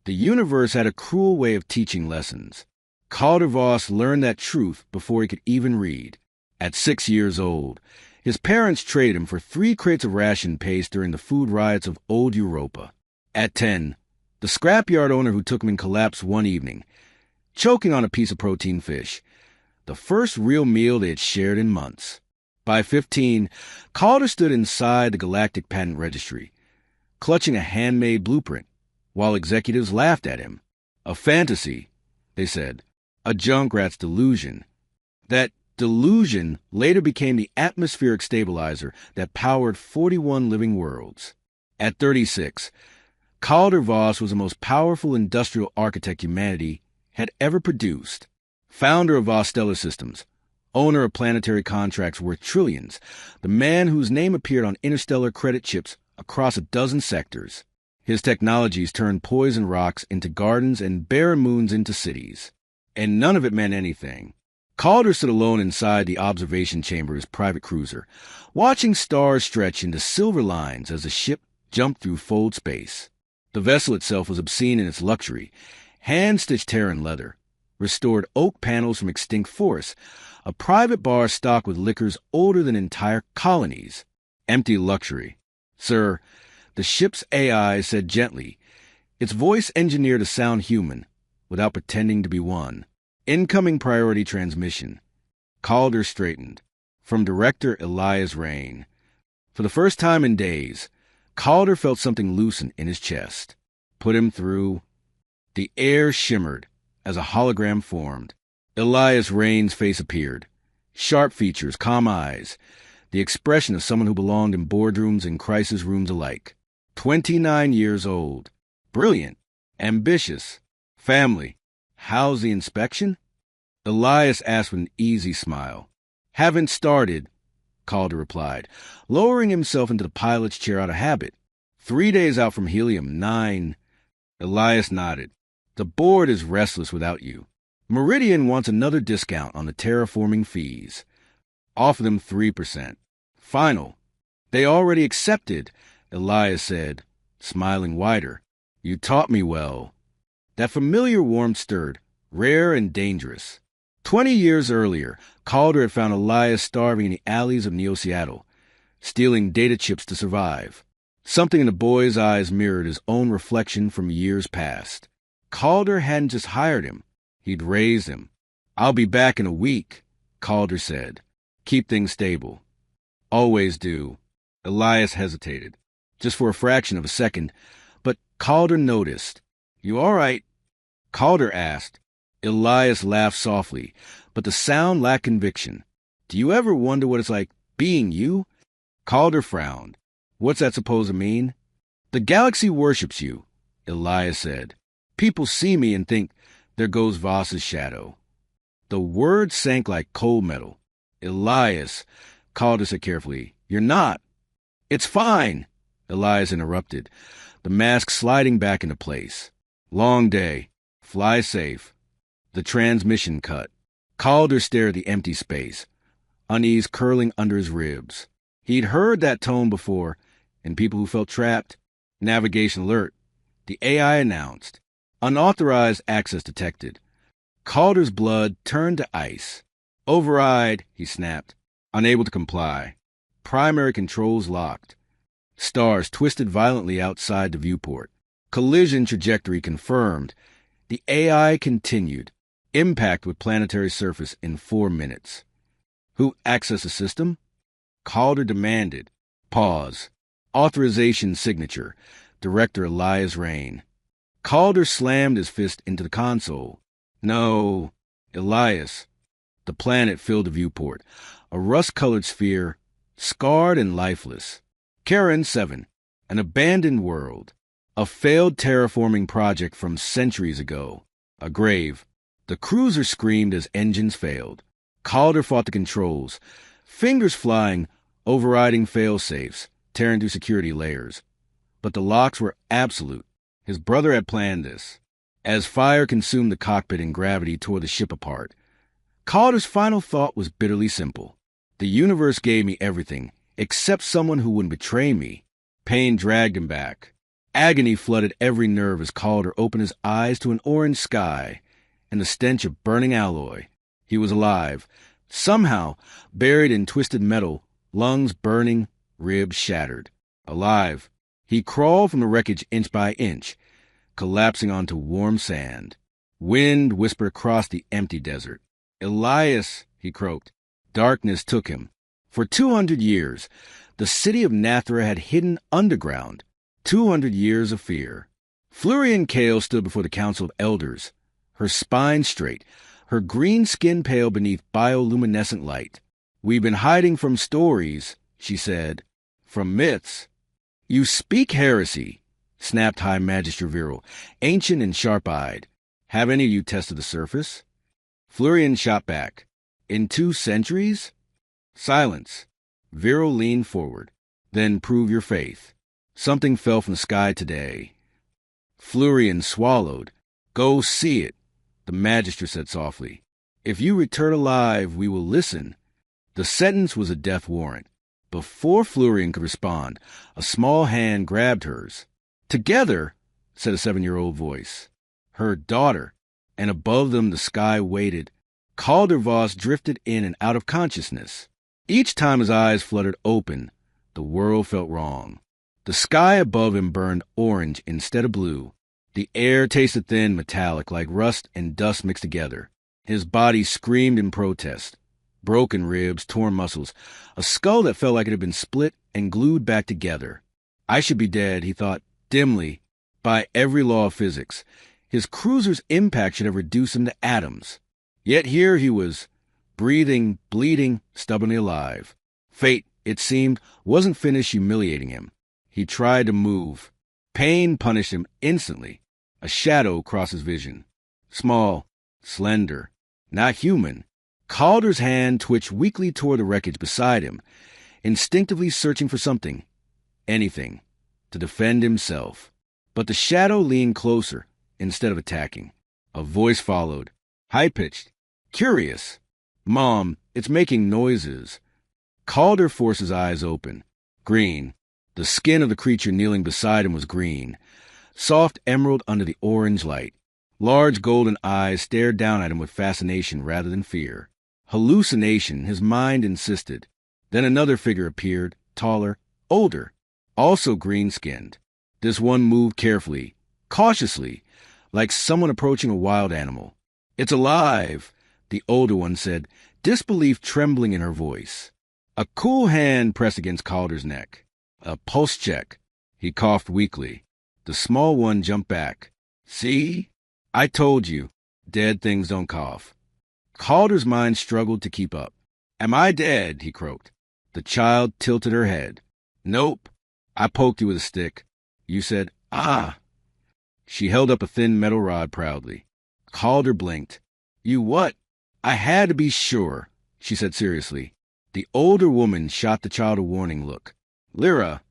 The universe had a cruel way of teaching lessons. Calder Voss learned that truth before he could even read. At 6 years old, his parents traded him for 3 crates of ration paste during the food riots of old Europa. At 10, the scrapyard owner who took him in collapsed one evening, choking on a piece of protein fish, the first real meal they had shared in months. By 15, Calder stood inside the Galactic Patent Registry, clutching a handmade blueprint, while executives laughed at him. A fantasy, they said, a junkrat's delusion. That delusion later became the atmospheric stabilizer that powered 41 living worlds. At 36, Calder Voss was the most powerful industrial architect humanity had ever produced. Founder of Voss Stellar Systems, owner of planetary contracts worth trillions, the man whose name appeared on interstellar credit chips across a dozen sectors. His technologies turned poison rocks into gardens and barren moons into cities. And none of it meant anything. Calder stood alone inside the observation chamber of his private cruiser, watching stars stretch into silver lines as the ship jumped through fold space. The vessel itself was obscene in its luxury, hand-stitched Terran leather, restored oak panels from extinct forests, a private bar stocked with liquors older than entire colonies. Empty luxury. Sir, the ship's AI said gently, its voice engineered to sound human, without pretending to be one. Incoming priority transmission. Calder straightened. From Director Elias Rain. For the first time in days, Calder felt something loosen in his chest. Put him through. The air shimmered as a hologram formed. Elias Rain's face appeared. Sharp features, calm eyes, the expression of someone who belonged in boardrooms and crisis rooms alike. 29 years old. Brilliant. Ambitious. Family. How's the inspection? Elias asked with an easy smile. Haven't started, Calder replied, lowering himself into the pilot's chair out of habit. 3 days out from Helium-9. Elias nodded. The board is restless without you. Meridian wants another discount on the terraforming fees. Offer them 3%. Final. They already accepted, Elias said, smiling wider. You taught me well. That familiar warmth stirred, rare and dangerous. 20 years earlier, Calder had found Elias starving in the alleys of Neo-Seattle, stealing data chips to survive. Something in the boy's eyes mirrored his own reflection from years past. Calder hadn't just hired him. He'd raised him. I'll be back in a week, Calder said. Keep things stable. Always do. Elias hesitated, just for a fraction of a second, but Calder noticed. You all right? Calder asked. Elias laughed softly, but the sound lacked conviction. Do you ever wonder what it's like being you? Calder frowned. What's that supposed to mean? The galaxy worships you, Elias said. People see me and think, there goes Voss's shadow. The words sank like cold metal. Elias, Calder said carefully, you're not. It's fine, Elias interrupted, the mask sliding back into place. Long day. Fly safe. The transmission cut. Calder stared at the empty space, unease curling under his ribs. He'd heard that tone before, and people who felt trapped. Navigation alert. The AI announced. Unauthorized access detected. Calder's blood turned to ice. Override, he snapped, unable to comply. Primary controls locked. Stars twisted violently outside the viewport. Collision trajectory confirmed. The AI continued. Impact with planetary surface in 4 minutes. Who accessed the system? Calder demanded. Pause. Authorization signature. Director Elias Rain. Calder slammed his fist into the console. No. Elias. The planet filled the viewport. A rust-colored sphere, scarred and lifeless. Karen 7. An abandoned world. A failed terraforming project from centuries ago. A grave. The cruiser screamed as engines failed. Calder fought the controls, fingers flying, overriding fail-safes, tearing through security layers. But the locks were absolute. His brother had planned this. As fire consumed the cockpit and gravity tore the ship apart, Calder's final thought was bitterly simple. The universe gave me everything, except someone who wouldn't betray me. Pain dragged him back. Agony flooded every nerve as Calder opened his eyes to an orange sky and the stench of burning alloy. He was alive, somehow buried in twisted metal, lungs burning, ribs shattered. Alive. He crawled from the wreckage inch by inch, collapsing onto warm sand. Wind whispered across the empty desert. Elias, he croaked. Darkness took him. For 200 years, the city of Nathra had hidden underground. 200 years of fear. Florian Kale stood before the Council of Elders, her spine straight, her green skin pale beneath bioluminescent light. "We've been hiding from stories," she said. "From myths." "You speak heresy," snapped High Magister Viral, ancient and sharp-eyed. "Have any of you tested the surface?" Florian shot back. "In 2 centuries?" Silence. Viral leaned forward. "Then prove your faith. Something fell from the sky today." Florian swallowed. "Go see it," the Magister said softly. "If you return alive, we will listen." The sentence was a death warrant. Before Florian could respond, a small hand grabbed hers. "Together," said a 7-year-old voice. Her daughter, and above them the sky waited. Calder Voss drifted in and out of consciousness. Each time his eyes fluttered open, the world felt wrong. The sky above him burned orange instead of blue. The air tasted thin, metallic, like rust and dust mixed together. His body screamed in protest. Broken ribs, torn muscles, a skull that felt like it had been split and glued back together. I should be dead, he thought, dimly, by every law of physics. His cruiser's impact should have reduced him to atoms. Yet here he was, breathing, bleeding, stubbornly alive. Fate, it seemed, wasn't finished humiliating him. He tried to move. Pain punished him instantly. A shadow crossed his vision. Small, slender, not human. Calder's hand twitched weakly toward the wreckage beside him, instinctively searching for something, anything, to defend himself. But the shadow leaned closer instead of attacking. A voice followed, high-pitched, curious. "Mom, it's making noises." Calder forced his eyes open. Green. The skin of the creature kneeling beside him was green, soft emerald under the orange light. Large golden eyes stared down at him with fascination rather than fear. Hallucination, his mind insisted. Then another figure appeared, taller, older, also green-skinned. This one moved carefully, cautiously, like someone approaching a wild animal. "It's alive," the older one said, disbelief trembling in her voice. A cool hand pressed against Calder's neck. "A pulse check." He coughed weakly. The small one jumped back. "See? I told you. Dead things don't cough." Calder's mind struggled to keep up. "Am I dead?" he croaked. The child tilted her head. "Nope. I poked you with a stick. You said, 'Ah.'" She held up a thin metal rod proudly. Calder blinked. "You what?" "I had to be sure," she said seriously. The older woman shot the child a warning look. "Lyra."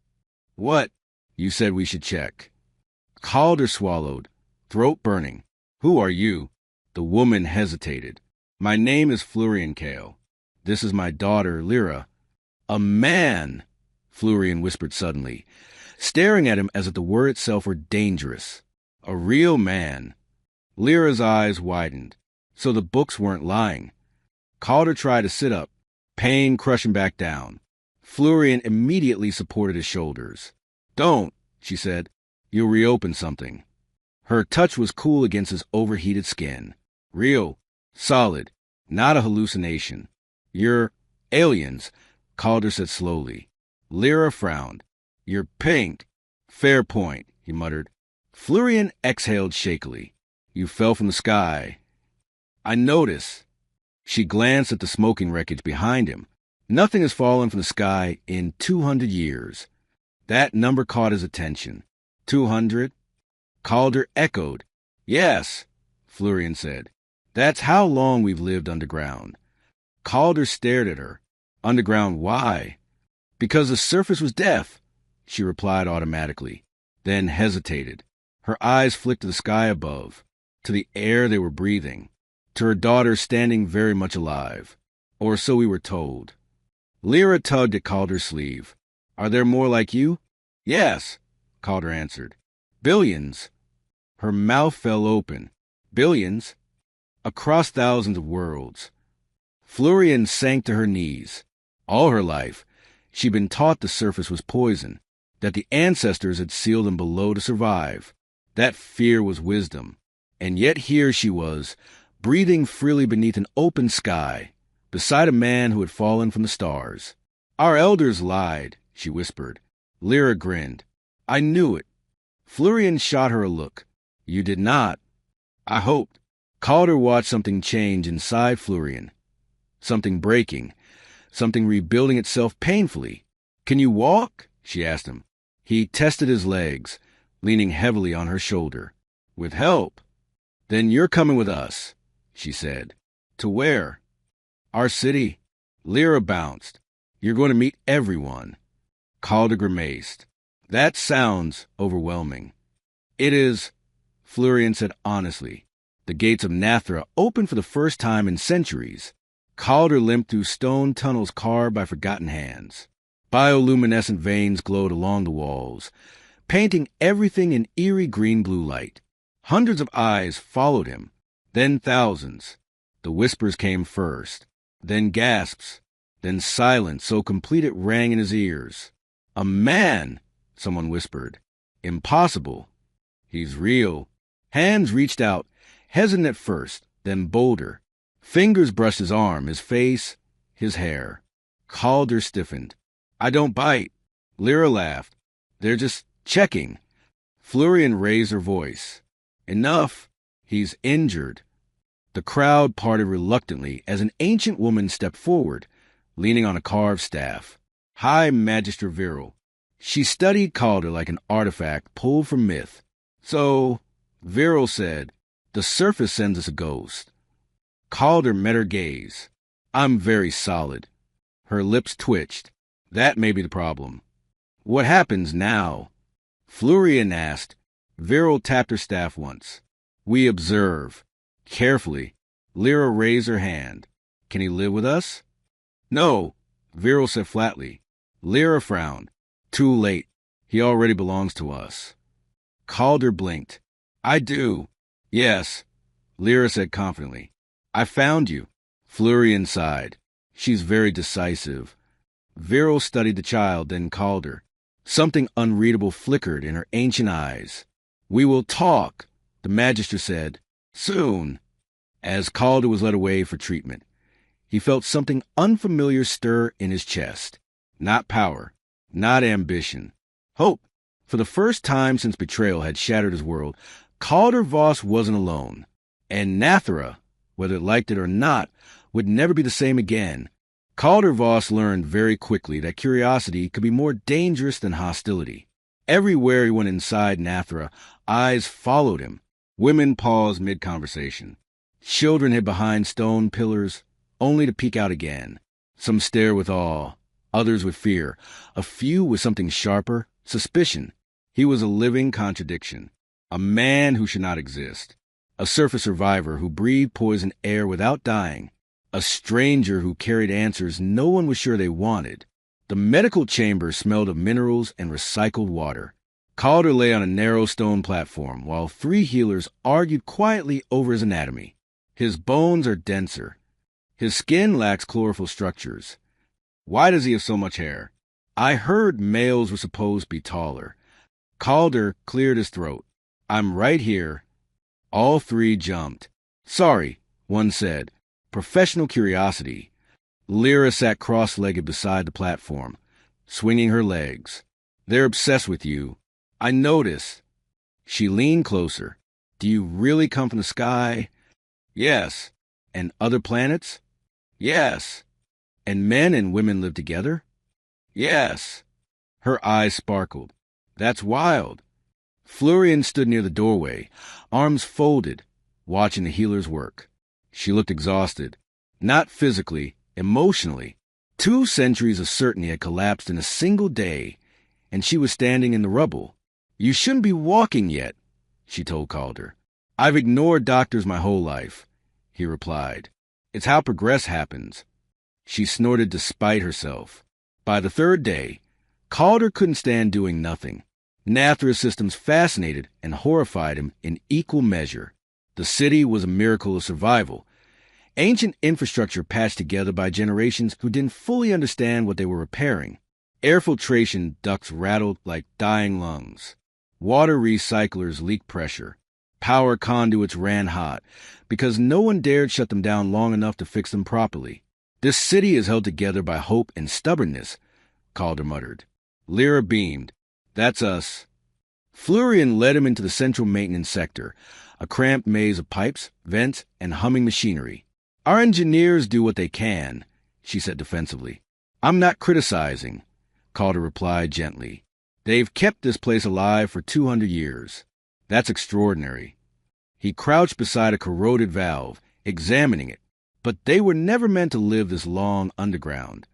"What?" "You said we should check." Calder swallowed, throat burning. "Who are you?" The woman hesitated. "My name is Florian Kale. This is my daughter, Lyra." "A man," Florian whispered suddenly, staring at him as if the word itself were dangerous. "A real man." Lyra's eyes widened. So the books weren't lying. Calder tried to sit up, pain crushing back down. Florian immediately supported his shoulders. "Don't," she said. "You'll reopen something." Her touch was cool against his overheated skin. "Real. Solid. Not a hallucination." "You're aliens," Calder said slowly. Lyra frowned. "You're pink." "Fair point," he muttered. Florian exhaled shakily. "You fell from the sky." "I notice." She glanced at the smoking wreckage behind him. "Nothing has fallen from the sky in 200 years. That number caught his attention. 200? Calder echoed. "Yes," Florian said. "That's how long we've lived underground." Calder stared at her. "Underground, why?" "Because the surface was death," she replied automatically, then hesitated. Her eyes flicked to the sky above, to the air they were breathing, to her daughter standing very much alive. Or so we were told. Lyra tugged at Calder's sleeve. "Are there more like you?" "Yes," Calder answered. Billions. Her mouth fell open. Billions? Across thousands of worlds. Florian sank to her knees. All her life, she'd been taught the surface was poison, that the ancestors had sealed them below to survive. That fear was wisdom. And yet here she was, breathing freely beneath an open sky, beside a man who had fallen from the stars. Our elders lied, she whispered. Lyra grinned. I knew it. Florian shot her a look. You did not. I hoped. Calder watched something change inside Florian. Something breaking. Something rebuilding itself painfully. Can you walk? She asked him. He tested his legs, leaning heavily on her shoulder. With help. Then you're coming with us, she said. To where? Our city. Lyra bounced. You're going to meet everyone. Calder grimaced. That sounds overwhelming. It is, Florian said honestly. The gates of Nathra opened for the first time in centuries. Calder limped through stone tunnels carved by forgotten hands. Bioluminescent veins glowed along the walls, painting everything in eerie green-blue light. Hundreds of eyes followed him, then thousands. The whispers came first, then gasps, then silence so complete it rang in his ears. A man, someone whispered. Impossible. He's real. Hands reached out, hesitant at first, then bolder. Fingers brushed his arm, his face, his hair. Calder stiffened. I don't bite. Lyra laughed. They're just checking. Florian raised her voice. Enough. He's injured. The crowd parted reluctantly as an ancient woman stepped forward, leaning on a carved staff. High Magister Viral. She studied Calder like an artifact pulled from myth. So, Viral said, the surface sends us a ghost. Calder met her gaze. I'm very solid. Her lips twitched. That may be the problem. What happens now? Florian asked. Viral tapped her staff once. We observe. Carefully. Lyra raised her hand. Can he live with us? No, Viral said flatly. Lyra frowned. Too late. He already belongs to us. Calder blinked. I do. Yes, Lyra said confidently. I found you. Florian sighed. She's very decisive. Viral studied the child, then Calder. Something unreadable flickered in her ancient eyes. We will talk, the Magister said. Soon. As Calder was led away for treatment, he felt something unfamiliar stir in his chest. Not power, not ambition. Hope. For the first time since betrayal had shattered his world, Calder Voss wasn't alone. And Nathra, whether it liked it or not, would never be the same again. Calder Voss learned very quickly that curiosity could be more dangerous than hostility. Everywhere he went inside Nathra, eyes followed him. Women paused mid-conversation. Children hid behind stone pillars, only to peek out again. Some stared with awe, others with fear, a few with something sharper, suspicion. He was a living contradiction. A man who should not exist. A surface survivor who breathed poison air without dying. A stranger who carried answers no one was sure they wanted. The medical chamber smelled of minerals and recycled water. Calder lay on a narrow stone platform while three healers argued quietly over his anatomy. His bones are denser. His skin lacks chlorophyll structures. Why does he have so much hair? I heard males were supposed to be taller. Calder cleared his throat. I'm right here. All three jumped. Sorry, one said. Professional curiosity. Lyra sat cross-legged beside the platform, swinging her legs. They're obsessed with you. I notice. She leaned closer. Do you really come from the sky? Yes. And other planets? Yes. And men and women live together? Yes. Her eyes sparkled. That's wild. Florian stood near the doorway, arms folded, watching the healers work. She looked exhausted. Not physically, emotionally. 2 centuries of certainty had collapsed in a single day, and she was standing in the rubble. You shouldn't be walking yet, she told Calder. I've ignored doctors my whole life, he replied. It's how progress happens. She snorted despite herself. By the 3rd day, Calder couldn't stand doing nothing. Nathra's systems fascinated and horrified him in equal measure. The city was a miracle of survival. Ancient infrastructure patched together by generations who didn't fully understand what they were repairing. Air filtration ducts rattled like dying lungs. Water recyclers leaked pressure. Power conduits ran hot because no one dared shut them down long enough to fix them properly. This city is held together by hope and stubbornness, Calder muttered. Lyra beamed. That's us. Florian led him into the central maintenance sector, a cramped maze of pipes, vents, and humming machinery. Our engineers do what they can, she said defensively. I'm not criticizing, Calder replied gently. They've kept this place alive for 200 years. That's extraordinary. He crouched beside a corroded valve, examining it, but they were never meant to live this long underground.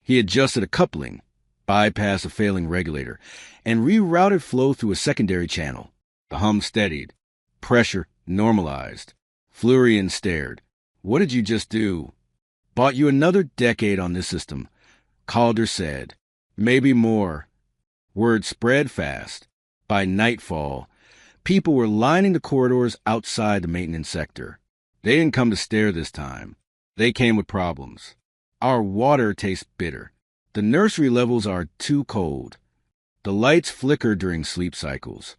He adjusted a coupling, bypassed a failing regulator, and rerouted flow through a secondary channel. The hum steadied. Pressure normalized. Florian stared. What did you just do? Bought you another decade on this system, Calder said. Maybe more. Word spread fast. By nightfall, people were lining the corridors outside the maintenance sector. They didn't come to stare this time. They came with problems. Our water tastes bitter. The nursery levels are too cold. The lights flicker during sleep cycles.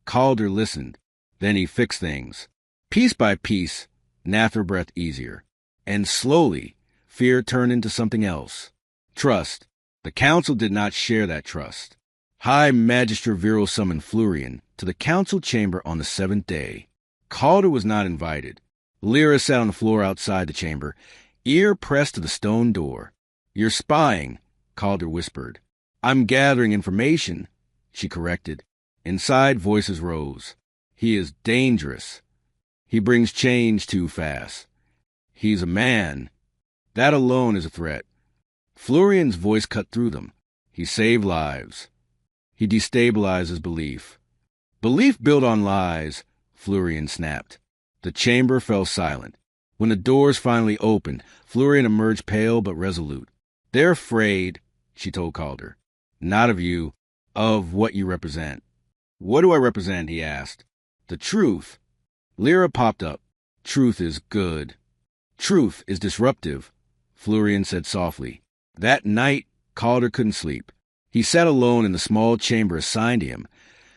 Calder listened. Then he fixed things. Piece by piece, Nathra breathed easier. And slowly, fear turned into something else. Trust. The council did not share that trust. High Magister Viral summoned Florian to the council chamber on the 7th day. Calder was not invited. Lyra sat on the floor outside the chamber, ear pressed to the stone door. You're spying, Calder whispered. I'm gathering information, she corrected. Inside, voices rose. He is dangerous. He brings change too fast. He's a man. That alone is a threat. Florian's voice cut through them. He saved lives. He destabilizes belief. Belief built on lies, Florian snapped. The chamber fell silent. When the doors finally opened, Florian emerged pale but resolute. They're afraid, she told Calder. Not of you, of what you represent. What do I represent, he asked. The truth. Lyra popped up. Truth is good. Truth is disruptive, Florian said softly. That night, Calder couldn't sleep. He sat alone in the small chamber assigned to him,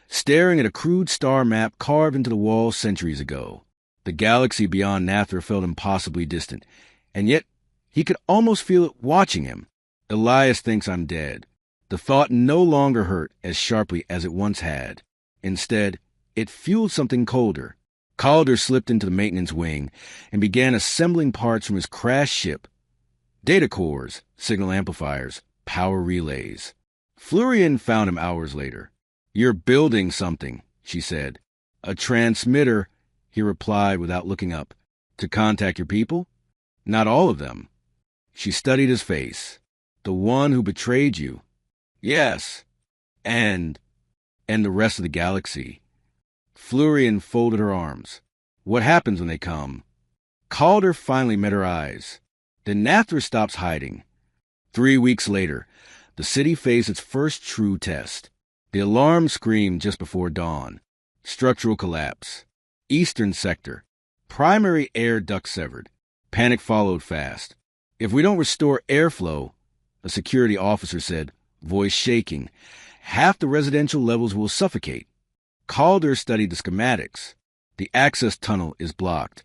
staring at a crude star map carved into the wall centuries ago. The galaxy beyond Nathra felt impossibly distant, and yet he could almost feel it watching him. Elias thinks I'm dead. The thought no longer hurt as sharply as it once had. Instead, it fueled something colder. Calder slipped into the maintenance wing and began assembling parts from his crashed ship. Data cores, signal amplifiers, power relays. Florian found him hours later. You're building something, she said. A transmitter, he replied without looking up. To contact your people? Not all of them. She studied his face. The one who betrayed you. Yes. And the rest of the galaxy. Florian folded her arms. What happens when they come? Calder finally met her eyes. Then Nathra stops hiding. 3 weeks later, the city faced its first true test. The alarm screamed just before dawn. Structural collapse. Eastern sector. Primary air duct severed. Panic followed fast. If we don't restore airflow, a security officer said, voice shaking, half the residential levels will suffocate. Calder studied the schematics. The access tunnel is blocked.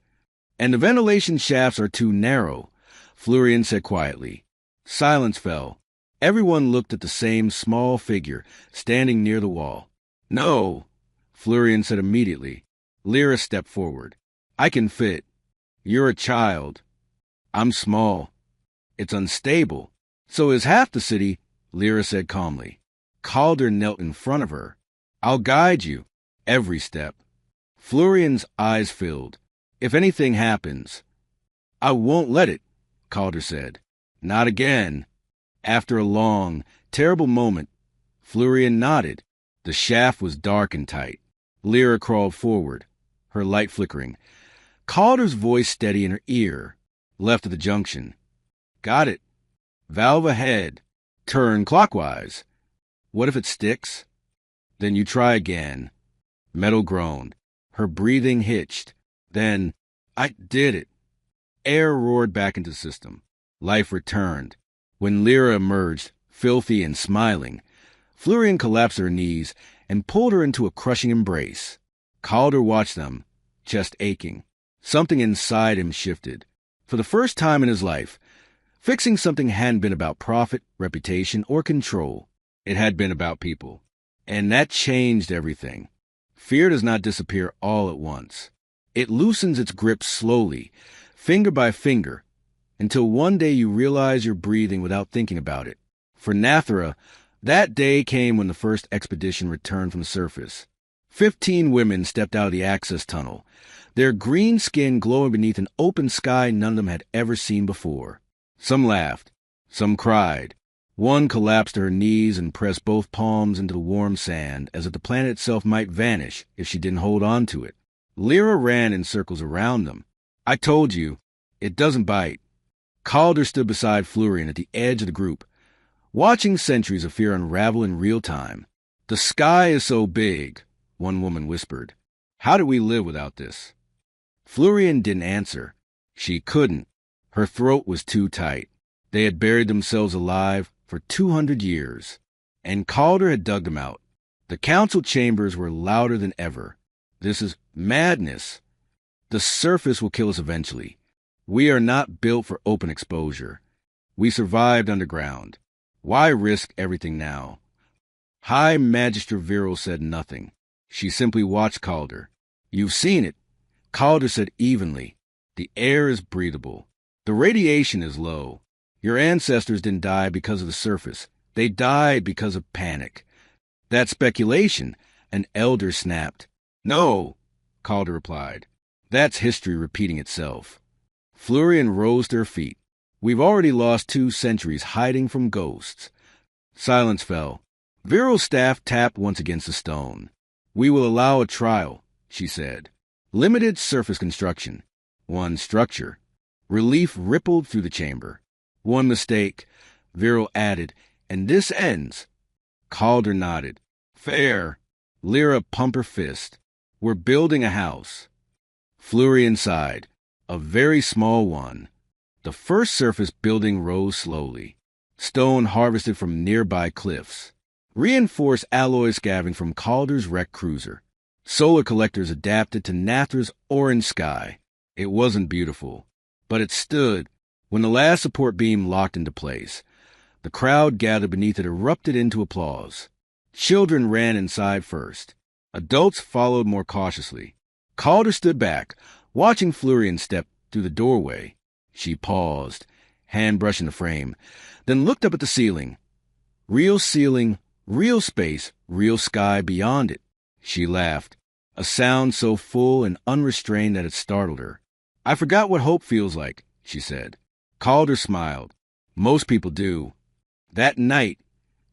And the ventilation shafts are too narrow, Florian said quietly. Silence fell. Everyone looked at the same small figure standing near the wall. No, Florian said immediately. Lyra stepped forward. I can fit. You're a child. I'm small. It's unstable. So is half the city, Lyra said calmly. Calder knelt in front of her. I'll guide you. Every step. Florian's eyes filled. If anything happens. I won't let it, Calder said. Not again. After a long, terrible moment, Florian nodded. The shaft was dark and tight. Lyra crawled forward, her light flickering. Calder's voice steady in her ear. Left of the junction. Got it. Valve ahead. Turn clockwise. What if it sticks? Then you try again. Metal groaned. Her breathing hitched. Then, I did it. Air roared back into the system. Life returned. When Lyra emerged, filthy and smiling, Florian collapsed her knees and pulled her into a crushing embrace. Calder watched them, chest aching. Something inside him shifted. For the first time in his life, fixing something hadn't been about profit, reputation, or control. It had been about people. And that changed everything. Fear does not disappear all at once. It loosens its grip slowly, finger by finger, until one day you realize you're breathing without thinking about it. For Nathra, that day came when the first expedition returned from the surface. 15 women stepped out of the access tunnel, their green skin glowing beneath an open sky none of them had ever seen before. Some laughed, some cried. One collapsed to her knees and pressed both palms into the warm sand, as if the planet itself might vanish if she didn't hold on to it. Lyra ran in circles around them. I told you, it doesn't bite. Calder stood beside Florian at the edge of the group, watching centuries of fear unravel in real time. The sky is so big, one woman whispered. How do we live without this? Florian didn't answer. She couldn't. Her throat was too tight. They had buried themselves alive for 200 years, and Calder had dug them out. The council chambers were louder than ever. This is madness. The surface will kill us eventually. We are not built for open exposure. We survived underground. Why risk everything now? High Magister Viral said nothing. She simply watched Calder. You've seen it. Calder said evenly. The air is breathable. The radiation is low. Your ancestors didn't die because of the surface. They died because of panic. That's speculation, an elder snapped. No, Calder replied. That's history repeating itself. Florian rose to her feet. We've already lost 2 centuries hiding from ghosts. Silence fell. Viral's staff tapped once against the stone. We will allow a trial, she said. Limited surface construction. One structure. Relief rippled through the chamber. One mistake, Viral added, and this ends. Calder nodded. Fair. Lyra pumped her fist. We're building a house. Florian sighed. A very small one. The first surface building rose slowly. Stone harvested from nearby cliffs. Reinforced alloy scavenged from Calder's wrecked cruiser. Solar collectors adapted to Nathra's orange sky. It wasn't beautiful, but it stood. When the last support beam locked into place, the crowd gathered beneath it erupted into applause. Children ran inside first. Adults followed more cautiously. Calder stood back, watching Florian step through the doorway. She paused, hand brushing the frame, then looked up at the ceiling. Real ceiling, real space, real sky beyond it. She laughed, a sound so full and unrestrained that it startled her. I forgot what hope feels like, she said. Calder smiled. Most people do. That night,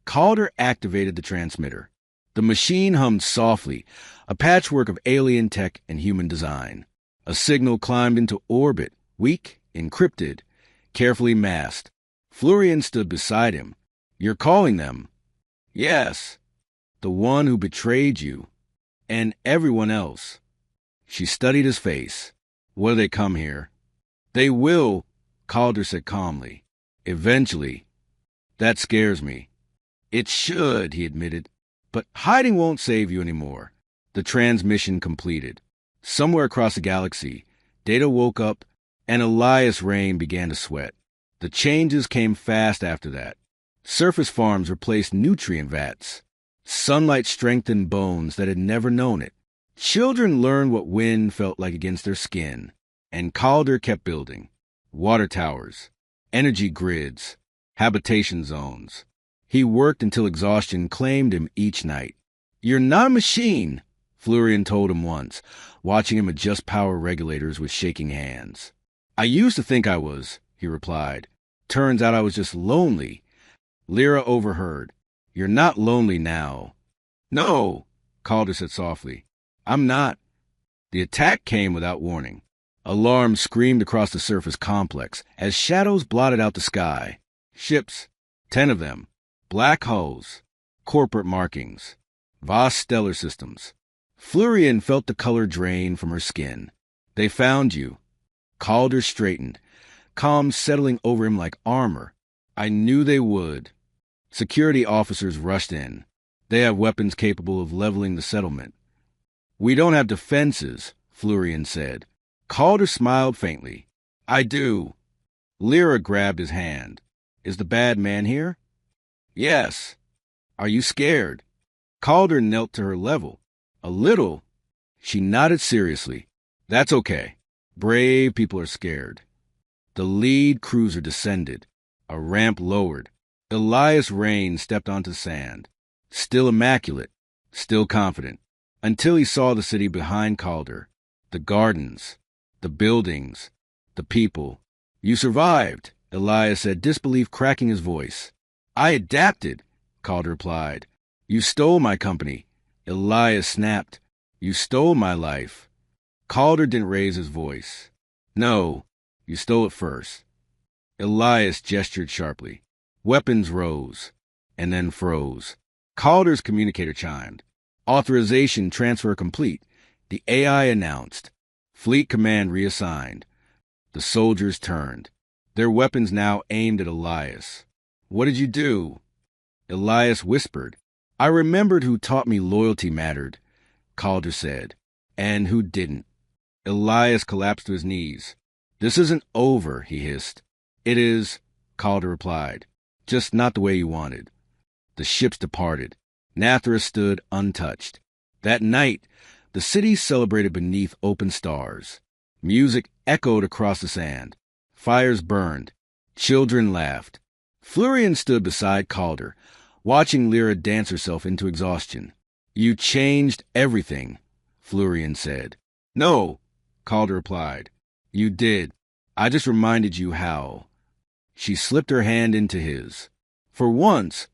Calder activated the transmitter. The machine hummed softly, a patchwork of alien tech and human design. A signal climbed into orbit, weak, encrypted, carefully masked. Florian stood beside him. You're calling them? Yes. The one who betrayed you. And everyone else. She studied his face. Will they come here? They will, Calder said calmly. Eventually. That scares me. It should, he admitted. But hiding won't save you anymore. The transmission completed. Somewhere across the galaxy, Data woke up, and Elias Rain began to sweat. The changes came fast after that. Surface farms replaced nutrient vats. Sunlight strengthened bones that had never known it. Children learned what wind felt like against their skin. And Calder kept building. Water towers, energy grids, habitation zones. He worked until exhaustion claimed him each night. You're not a machine, Florian told him once, watching him adjust power regulators with shaking hands. I used to think I was, he replied. Turns out I was just lonely. Lyra overheard. You're not lonely now. No, Calder said softly. I'm not. The attack came without warning. Alarms screamed across the surface complex as shadows blotted out the sky. Ships, 10 of them, black hulls, corporate markings. vast stellar systems. Florian felt the color drain from her skin. They found you. Calder straightened, calm settling over him like armor. I knew they would. Security officers rushed in. They have weapons capable of leveling the settlement. We don't have defenses, Florian said. Calder smiled faintly. I do. Lyra grabbed his hand. Is the bad man here? Yes. Are you scared? Calder knelt to her level. A little. She nodded seriously. That's okay. Brave people are scared. The lead cruiser descended. A ramp lowered. Elias Rain stepped onto sand. Still immaculate. Still confident. Until he saw the city behind Calder. The gardens. The buildings. The people. You survived, Elias said, disbelief cracking his voice. I adapted, Calder replied. You stole my company. Elias snapped. You stole my life. Calder didn't raise his voice. No, you stole it first. Elias gestured sharply. Weapons rose, and then froze. Calder's communicator chimed. Authorization transfer complete. The AI announced. Fleet command reassigned. The soldiers turned. Their weapons now aimed at Elias. What did you do? Elias whispered. I remembered who taught me loyalty mattered, Calder said, and who didn't. Elias collapsed to his knees. This isn't over, he hissed. It is, Calder replied, just not the way you wanted. The ships departed. Nathra stood untouched. That night, the city celebrated beneath open stars. Music echoed across the sand. Fires burned. Children laughed. Florian stood beside Calder, watching Lyra dance herself into exhaustion. You changed everything, Florian said. No, Calder replied. You did. I just reminded you how. She slipped her hand into his. For once,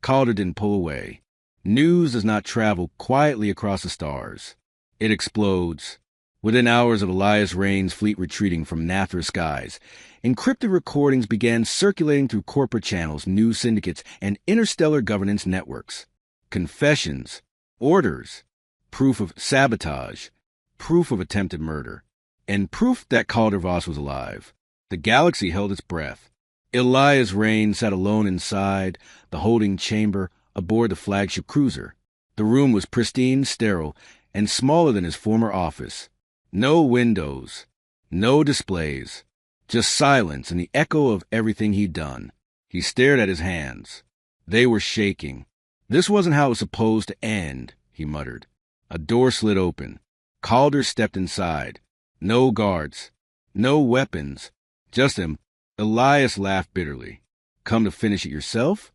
Calder didn't pull away. News does not travel quietly across the stars. It explodes. Within hours of Elias Rain's fleet retreating from Nathra skies, encrypted recordings began circulating through corporate channels, news syndicates, and interstellar governance networks. Confessions, orders, proof of sabotage, proof of attempted murder, and proof that Calder Voss was alive. The galaxy held its breath. Elias Rain sat alone inside the holding chamber aboard the flagship cruiser. The room was pristine, sterile, and smaller than his former office. No windows, no displays, just silence and the echo of everything he'd done. He stared at his hands. They were shaking. This wasn't how it was supposed to end, he muttered. A door slid open. Calder stepped inside. No guards, no weapons, just him. Elias laughed bitterly. Come to finish it yourself?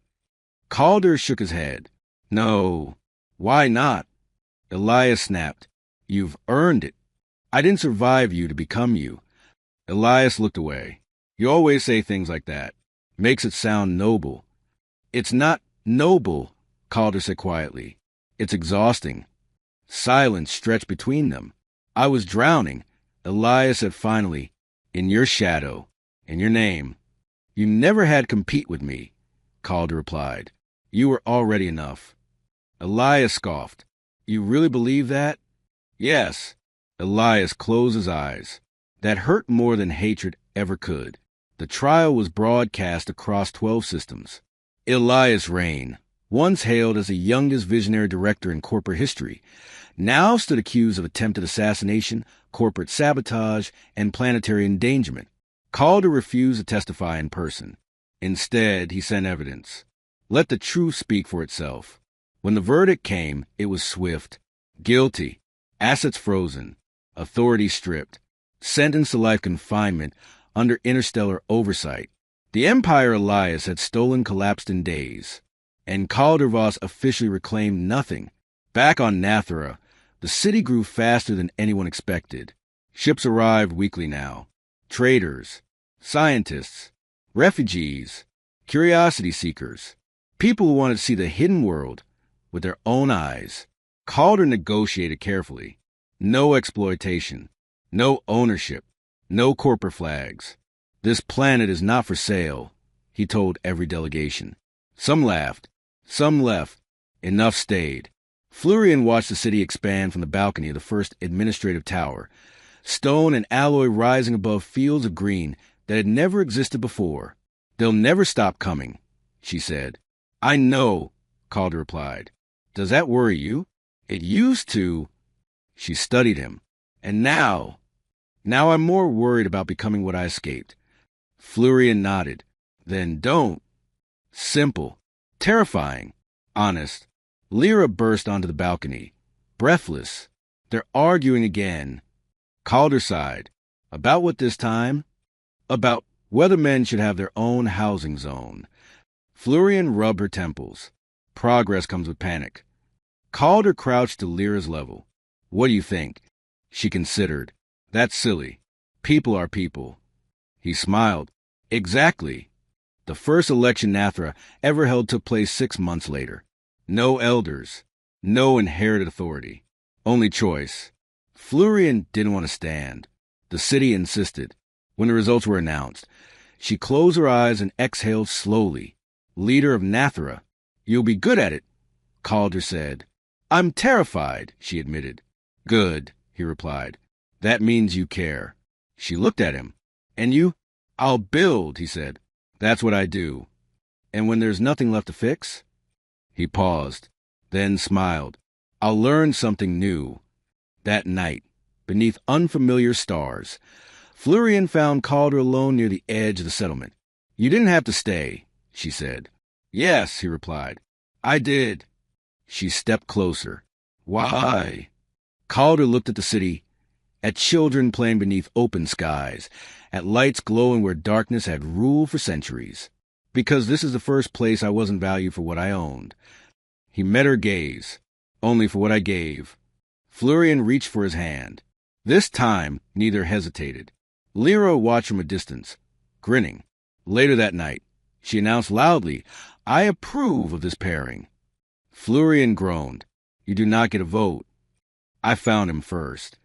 Calder shook his head. No. Why not? Elias snapped. You've earned it. I didn't survive you to become you. Elias looked away. You always say things like that. Makes it sound noble. It's not noble, Calder said quietly. It's exhausting. Silence stretched between them. I was drowning. Elias said finally, in your shadow, in your name. You never had compete with me, Calder replied. You were already enough. Elias scoffed. You really believe that? Yes. Elias closed his eyes. That hurt more than hatred ever could. The trial was broadcast across 12 systems. Elias Rain, once hailed as the youngest visionary director in corporate history, now stood accused of attempted assassination, corporate sabotage, and planetary endangerment. Calder refused to testify in person. Instead, he sent evidence. Let the truth speak for itself. When the verdict came, it was swift. Guilty. Assets frozen. Authority stripped. Sentenced to life confinement under interstellar oversight. The empire Elias had stolen collapsed in days, and Calder Voss officially reclaimed nothing. Back on Nathra, the city grew faster than anyone expected. Ships arrived weekly now. Traders, scientists, refugees, curiosity seekers, people who wanted to see the hidden world with their own eyes. Calder negotiated carefully. No exploitation, no ownership, no corporate flags. This planet is not for sale, he told every delegation. Some laughed, some left, enough stayed. Florian watched the city expand from the balcony of the first administrative tower, stone and alloy rising above fields of green that had never existed before. "They'll never stop coming," she said. "I know," Calder replied. "Does that worry you?" "It used to." She studied him. "And now I'm more worried about becoming what I escaped." Florian nodded. "Then don't." Simple. Terrifying. Honest. Lyra burst onto the balcony, breathless. "They're arguing again." Calder sighed. "About what this time?" "About whether men should have their own housing zone." Florian rubbed her temples. Progress comes with panic. Calder crouched to Lyra's level. "What do you think?" She considered. "That's silly. People are people." He smiled. "Exactly." The first election Nathra ever held took place 6 months later. No elders. No inherited authority. Only choice. Florian didn't want to stand. The city insisted. When the results were announced, she closed her eyes and exhaled slowly. "Leader of Nathra. You'll be good at it," Calder said. "I'm terrified," she admitted. "Good," he replied. "That means you care." She looked at him. "And you?" "I'll build," he said. "That's what I do." "And when there's nothing left to fix?" He paused, then smiled. "I'll learn something new." That night, beneath unfamiliar stars, Florian found Calder alone near the edge of the settlement. "You didn't have to stay," she said. "Yes," he replied. "I did." She stepped closer. "Why?" Calder looked at the city, at children playing beneath open skies, at lights glowing where darkness had ruled for centuries. "Because this is the first place I wasn't valued for what I owned." He met her gaze. "Only for what I gave." Florian reached for his hand. This time, neither hesitated. Lyra watched from a distance, grinning. Later that night, she announced loudly, "I approve of this pairing." Florian groaned. "You do not get a vote." "I found him first."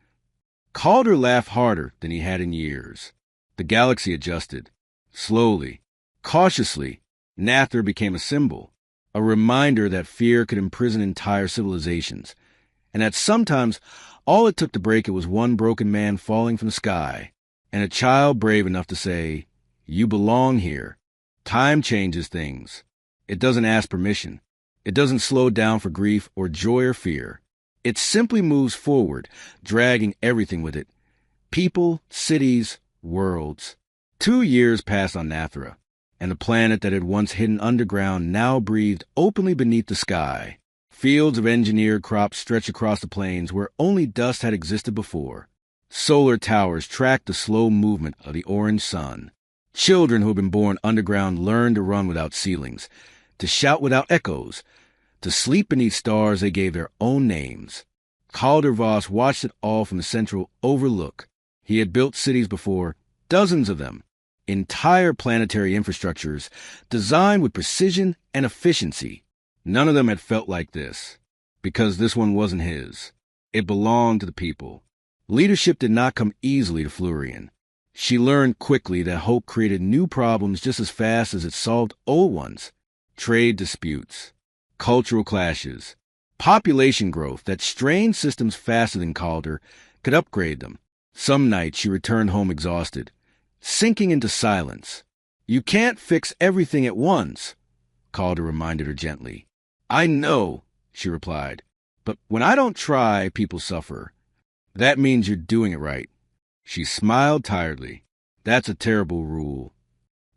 Calder laughed harder than he had in years. The galaxy adjusted. Slowly, cautiously, Nathra became a symbol, a reminder that fear could imprison entire civilizations, and that sometimes all it took to break it was one broken man falling from the sky, and a child brave enough to say, "You belong here." Time changes things. It doesn't ask permission. It doesn't slow down for grief or joy or fear. It simply moves forward, dragging everything with it. People, cities, worlds. 2 years passed on Nathra, and the planet that had once hidden underground now breathed openly beneath the sky. Fields of engineered crops stretched across the plains where only dust had existed before. Solar towers tracked the slow movement of the orange sun. Children who had been born underground learned to run without ceilings, to shout without echoes, to sleep beneath stars they gave their own names. Calder Voss watched it all from the central overlook. He had built cities before, dozens of them, entire planetary infrastructures designed with precision and efficiency. None of them had felt like this, because this one wasn't his. It belonged to the people. Leadership did not come easily to Florian. She learned quickly that hope created new problems just as fast as it solved old ones. Trade disputes, cultural clashes, population growth that strained systems faster than Calder could upgrade them. Some nights she returned home exhausted, sinking into silence. "You can't fix everything at once," Calder reminded her gently. "I know," she replied. "But when I don't try, people suffer. That means you're doing it right." She smiled tiredly. "That's a terrible rule."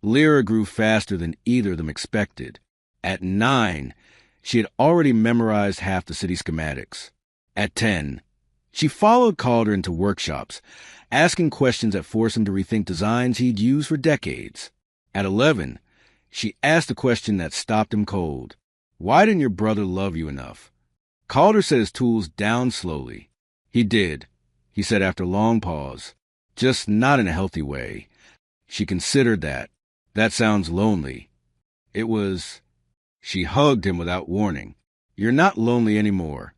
Lyra grew faster than either of them expected. At 9, she had already memorized half the city schematics. At 10, she followed Calder into workshops, asking questions that forced him to rethink designs he'd used for decades. At 11, she asked a question that stopped him cold. "Why didn't your brother love you enough?" Calder set his tools down slowly. "He did," he said after a long pause. "Just not in a healthy way." She considered that. "That sounds lonely." It was. She hugged him without warning. "You're not lonely anymore."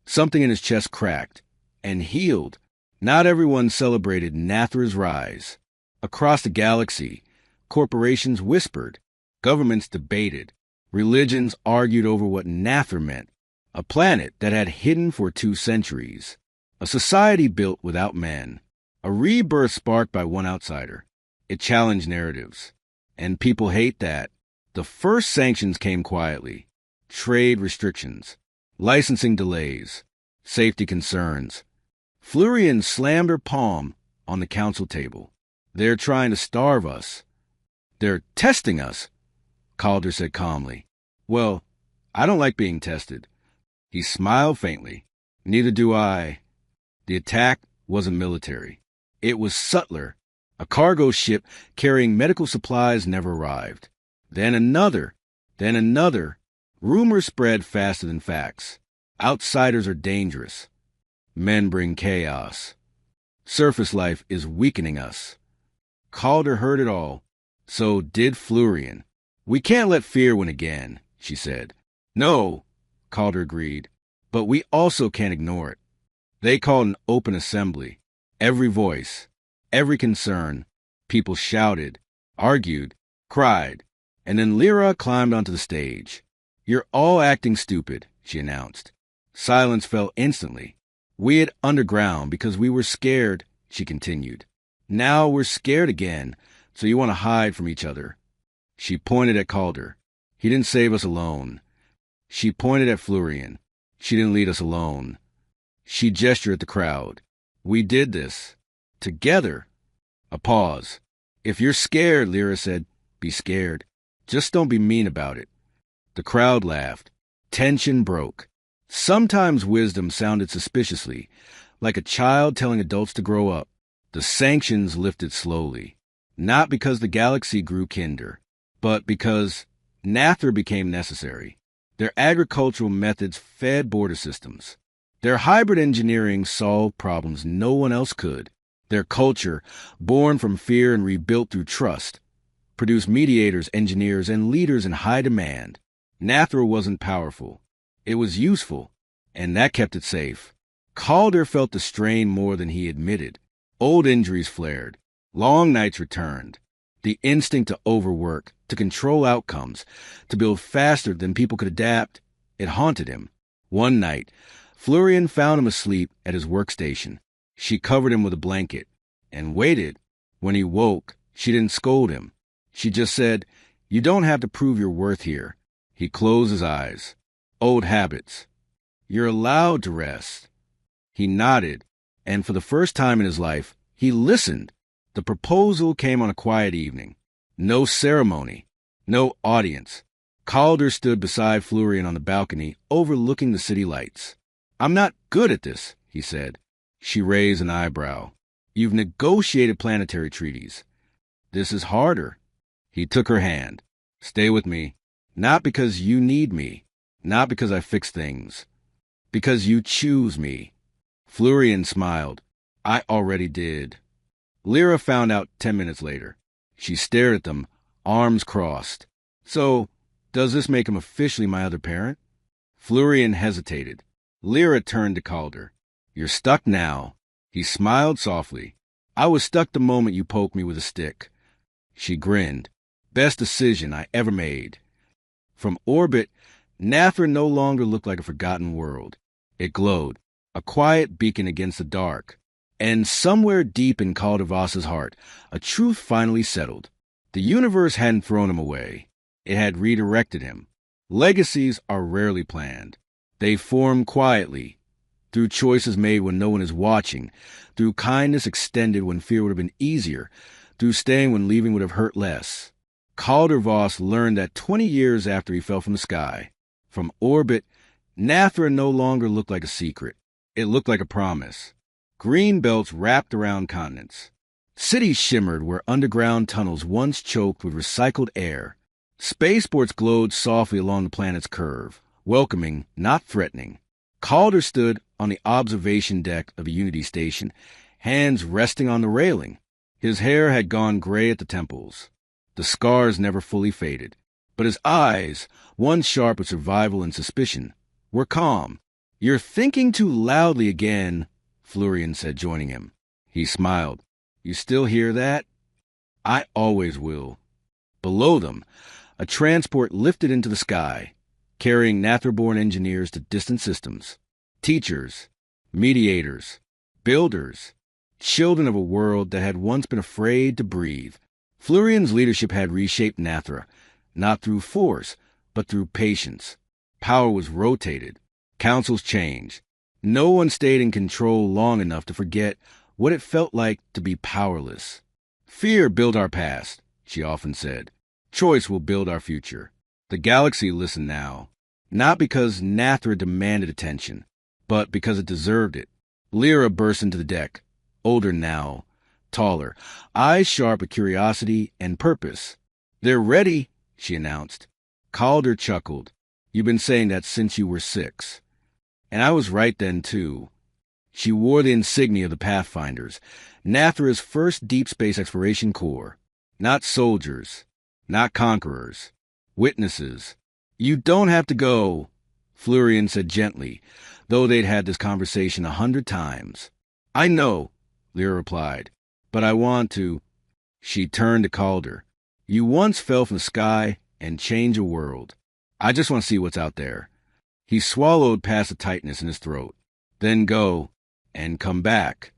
Something in his chest cracked and healed. Not everyone celebrated Nathra's rise. Across the galaxy, corporations whispered, governments debated, religions argued over what Nathra meant. A planet that had hidden for 2 centuries. A society built without men. A rebirth sparked by one outsider. It challenged narratives. And people hate that. The first sanctions came quietly. Trade restrictions. Licensing delays. Safety concerns. Florian slammed her palm on the council table. They're trying to starve us. They're testing us, Calder said calmly. Well, I don't like being tested. He smiled faintly. Neither do I. The attack wasn't military. It was subtler. A cargo ship carrying medical supplies never arrived. Then another. Rumors spread faster than facts. Outsiders are dangerous. Men bring chaos. Surface life is weakening us. Calder heard it all. So did Florian. We can't let fear win again, she said. No, Calder agreed. But we also can't ignore it. They called an open assembly. Every voice, every concern. People shouted, argued, cried. And then Lyra climbed onto the stage. You're all acting stupid, she announced. Silence fell instantly. We hid underground because we were scared, she continued. Now we're scared again, so you want to hide from each other. She pointed at Calder. He didn't save us alone. She pointed at Florian. She didn't lead us alone. She gestured at the crowd. We did this. Together. A pause. If you're scared, Lyra said, be scared. Just don't be mean about it. The crowd laughed. Tension broke. Sometimes wisdom sounded suspiciously, like a child telling adults to grow up. The sanctions lifted slowly, not because the galaxy grew kinder, but because Nather became necessary. Their agricultural methods fed border systems. Their hybrid engineering solved problems no one else could. Their culture, born from fear and rebuilt through trust, produced mediators, engineers, and leaders in high demand. Nather wasn't powerful. It was useful, and that kept it safe. Calder felt the strain more than he admitted. Old injuries flared. Long nights returned. The instinct to overwork, to control outcomes, to build faster than people could adapt, it haunted him. One night, Florian found him asleep at his workstation. She covered him with a blanket and waited. When he woke, she didn't scold him. She just said, "You don't have to prove your worth here." He closed his eyes. Old habits. You're allowed to rest. He nodded, and for the first time in his life, he listened. The proposal came on a quiet evening. No ceremony. No audience. Calder stood beside Florian on the balcony, overlooking the city lights. I'm not good at this, he said. She raised an eyebrow. You've negotiated planetary treaties. This is harder. He took her hand. Stay with me. Not because you need me. Not because I fix things. Because you choose me. Florian smiled. I already did. Lyra found out 10 minutes later. She stared at them, arms crossed. So, does this make him officially my other parent? Florian hesitated. Lyra turned to Calder. You're stuck now. He smiled softly. I was stuck the moment you poked me with a stick. She grinned. Best decision I ever made. From orbit, Nather no longer looked like a forgotten world. It glowed, a quiet beacon against the dark. And somewhere deep in Caldervoss's heart, a truth finally settled. The universe hadn't thrown him away. It had redirected him. Legacies are rarely planned. They form quietly, through choices made when no one is watching, through kindness extended when fear would have been easier, through staying when leaving would have hurt less. Caldervoss learned that 20 years after he fell from the sky. From orbit, Nather no longer looked like a secret. It looked like a promise. Green belts wrapped around continents. Cities shimmered where underground tunnels once choked with recycled air. Spaceports glowed softly along the planet's curve, welcoming, not threatening. Calder stood on the observation deck of a Unity station, hands resting on the railing. His hair had gone gray at the temples. The scars never fully faded. But his eyes, once sharp with survival and suspicion, were calm. You're thinking too loudly again, Florian said, joining him. He smiled. You still hear that? I always will. Below them, a transport lifted into the sky. carrying Nathra-born engineers to distant systems. Teachers, mediators, builders, children of a world that had once been afraid to breathe. Florian's leadership had reshaped Nathra, not through force, but through patience. Power was rotated. Councils changed. No one stayed in control long enough to forget what it felt like to be powerless. Fear built our past, she often said. Choice will build our future. The galaxy listened now, not because Nathra demanded attention, but because it deserved it. Lyra burst into the deck, older now, taller, eyes sharp with curiosity and purpose. "They're ready," she announced. Calder chuckled. "You've been saying that since you were 6. And I was right then, too." She wore the insignia of the Pathfinders, Nathra's first deep space exploration corps. Not soldiers, not conquerors, witnesses. "You don't have to go," Florian said gently, though they'd had this conversation 100 times. "I know," Lyra replied, "but I want to." She turned to Calder. "You once fell from the sky and changed a world. I just want to see what's out there." He swallowed past the tightness in his throat. "Then go, and come back."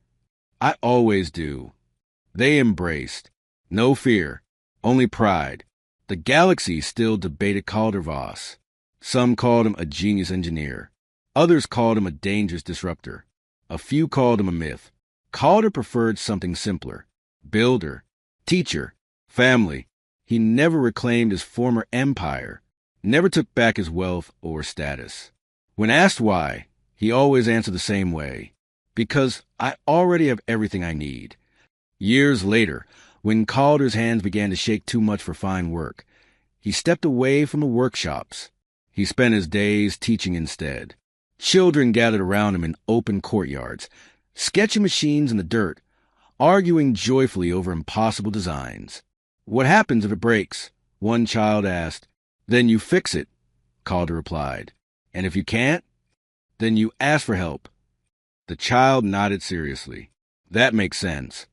"I always do." They embraced. No fear, only pride. The galaxy still debated Calder Voss. Some called him a genius engineer. Others called him a dangerous disruptor. A few called him a myth. Calder preferred something simpler. Builder, teacher, family. He never reclaimed his former empire, never took back his wealth or status. When asked why, he always answered the same way. "Because I already have everything I need." Years later, when Calder's hands began to shake too much for fine work, he stepped away from the workshops. He spent his days teaching instead. Children gathered around him in open courtyards, sketching machines in the dirt, arguing joyfully over impossible designs. "What happens if it breaks?" one child asked. "Then you fix it," Calder replied. "And if you can't, then you ask for help." The child nodded seriously. "That makes sense."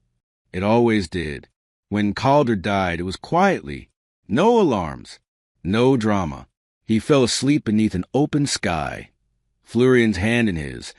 It always did. When Calder died, it was quietly. No alarms. No drama. He fell asleep beneath an open sky. Florian's hand in his.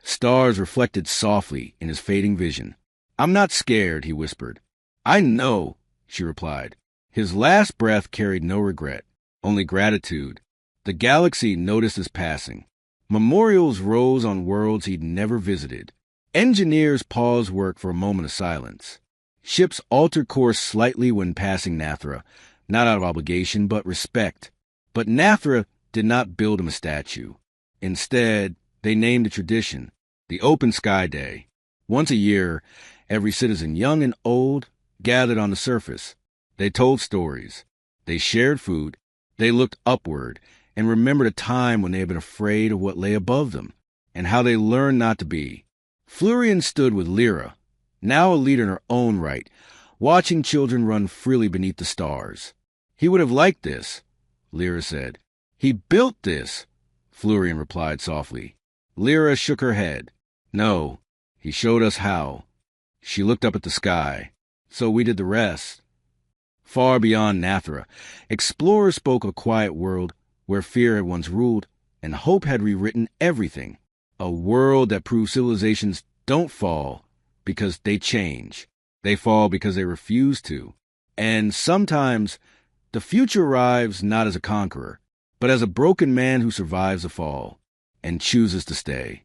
Stars reflected softly in his fading vision. "I'm not scared," he whispered. "I know," she replied. His last breath carried no regret, only gratitude. The galaxy noticed his passing. Memorials rose on worlds he'd never visited. Engineers paused work for a moment of silence. Ships altered course slightly when passing Nathra, not out of obligation, but respect. But Nathra did not build him a statue. Instead, they named a tradition, the Open Sky Day. Once a year, every citizen, young and old, gathered on the surface. They told stories. They shared food. They looked upward and remembered a time when they had been afraid of what lay above them, and how they learned not to be. Florian stood with Lyra, now a leader in her own right, watching children run freely beneath the stars. "He would have liked this," Lyra said. "He built this," Florian replied softly. Lyra shook her head. "No, he showed us how." She looked up at the sky. "So we did the rest." Far beyond Nathra, explorers spoke a quiet world where fear had once ruled and hope had rewritten everything. A world that proved civilizations don't fall because they change. They fall because they refuse to. And sometimes the future arrives not as a conqueror, but as a broken man who survives a fall and chooses to stay.